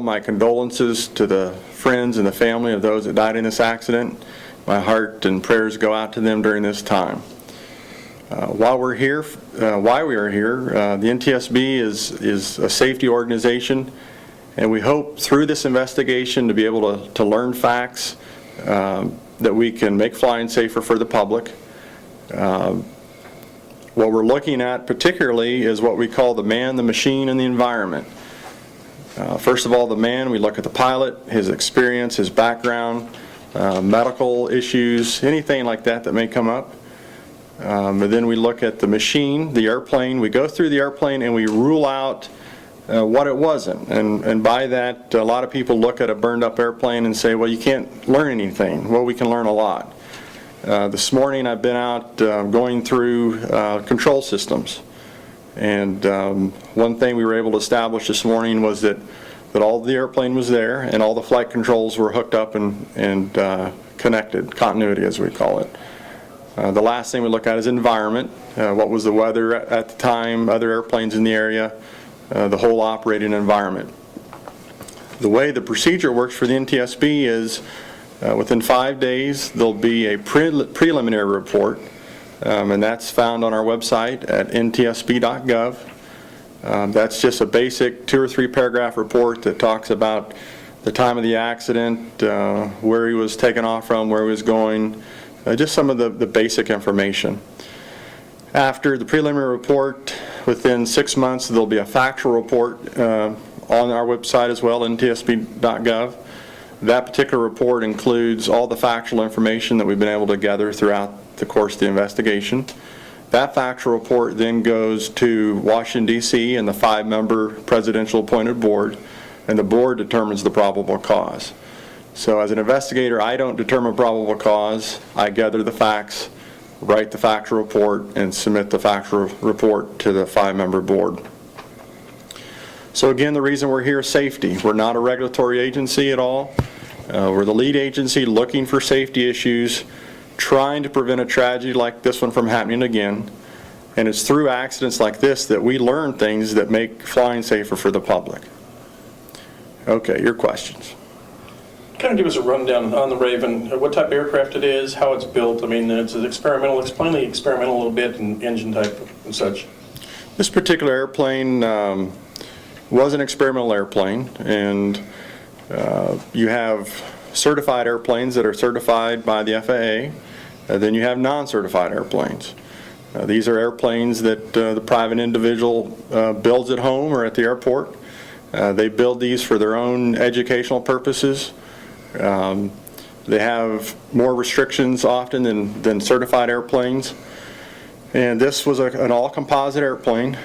all my condolences to the friends and the family of those that died in this accident. My heart and prayers go out to them during this time. Why we are here, the NTSB is a safety organization, and we hope through this investigation to be able to learn facts that we can make flying safer for the public. What we're looking at particularly is what we call the man, the machine, and the environment. First of all, the man, we look at the pilot, his experience, his background, medical issues, anything like that that may come up. And then we look at the machine, the airplane. We go through the airplane and we rule out what it wasn't. And by that, a lot of people look at a burned up airplane and say, well, you can't learn anything. Well, we can learn a lot. This morning I've been out going through control systems. And one thing we were able to establish this morning was that all the airplane was there and all the flight controls were hooked up and connected, continuity as we call it. The last thing we look at is environment. What was the weather at the time, other airplanes in the area, the whole operating environment. The way the procedure works for the NTSB is within 5 days there'll be a preliminary report, and that's found on our website at ntsb.gov. That's just a basic 2 or 3 paragraph report that talks about the time of the accident, where he was taken off from, where he was going, just some of the basic information. After the preliminary report, within 6 months there'll be a factual report on our website as well, ntsb.gov. That particular report includes all the factual information that we've been able to gather throughout the course of the investigation. That factual report then goes to Washington, D.C. and the 5-member presidential appointed board, and the board determines the probable cause. So as an investigator, I don't determine probable cause. I gather the facts, write the factual report, and submit the factual report to the 5-member board. So again, the reason we're here is safety. We're not a regulatory agency at all. We're the lead agency looking for safety issues, trying to prevent a tragedy like this one from happening again. And it's through accidents like this that we learn things that make flying safer for the public. Okay, your questions. Kind of give us a rundown on the Raven, what type of aircraft it is, how it's built. I mean, it's an experimental, explain the experimental a little bit, and engine type and such. This particular airplane was an experimental airplane, and you have certified airplanes that are certified by the FAA, then you have non-certified airplanes. These are airplanes that the private individual builds at home or at the airport. They build these for their own educational purposes. They have more restrictions often than certified airplanes. And this was an all-composite airplane.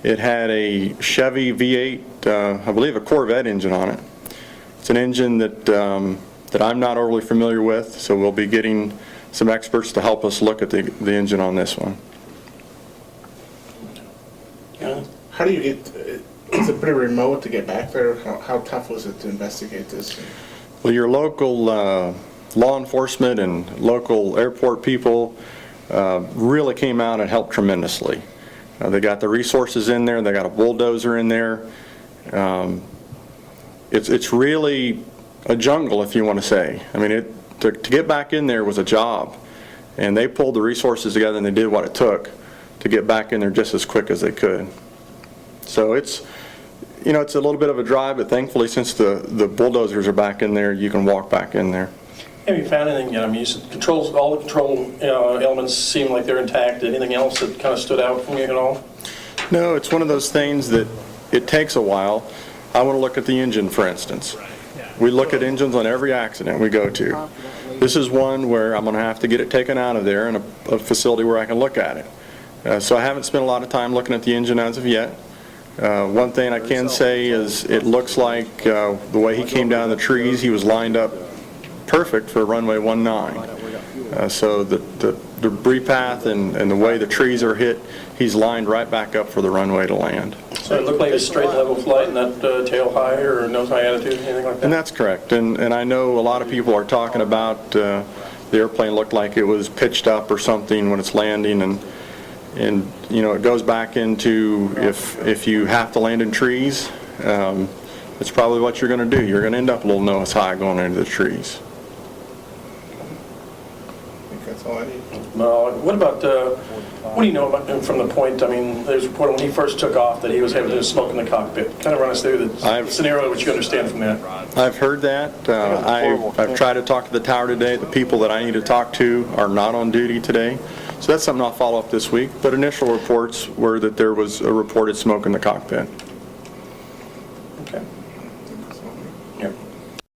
It had a Chevy V8, I believe a Corvette engine on it. It's an engine that I'm not overly familiar with, so we'll be getting some experts to help us look at the engine on this one. How do you get, is it pretty remote to get back there? How tough was it to investigate this? Well, your local law enforcement and local airport people really came out and helped tremendously. They got the resources in there, they got a bulldozer in there. It's really a jungle, if you want to say. I mean, to get back in there was a job, and they pulled the resources together and they did what it took to get back in there just as quick as they could. So it's a little bit of a drive, but thankfully since the bulldozers are back in there, you can walk back in there. Have you found anything, I mean, you said controls, all the control elements seem like they're intact. Anything else that kind of stood out from you at all? No, it's one of those things that it takes a while. I want to look at the engine, for instance. We look at engines on every accident we go to. This is one where I'm going to have to get it taken out of there in a facility where I can look at it. So I haven't spent a lot of time looking at the engine as of yet. One thing I can say is it looks like the way he came down the trees, he was lined up perfect for runway 19. So the debris path and the way the trees are hit, he's lined right back up for the runway to land. So it looked like a straight level flight, not tail high or nose high attitude, anything like that? And that's correct. And I know a lot of people are talking about the airplane looked like it was pitched up or something when it's landing, and it goes back into if you have to land in trees, it's probably what you're going to do. You're going to end up a little nose high going into the trees. I think that's all I need. What about, what do you know about, from the point, I mean, there's a report when he first took off that he was having smoke in the cockpit. Kind of run us through the scenario, what you understand from that. I've heard that. I've tried to talk to the tower today. The people that I need to talk to are not on duty today. So that's something I'll follow up this week. But initial reports were that there was a reported smoke in the cockpit.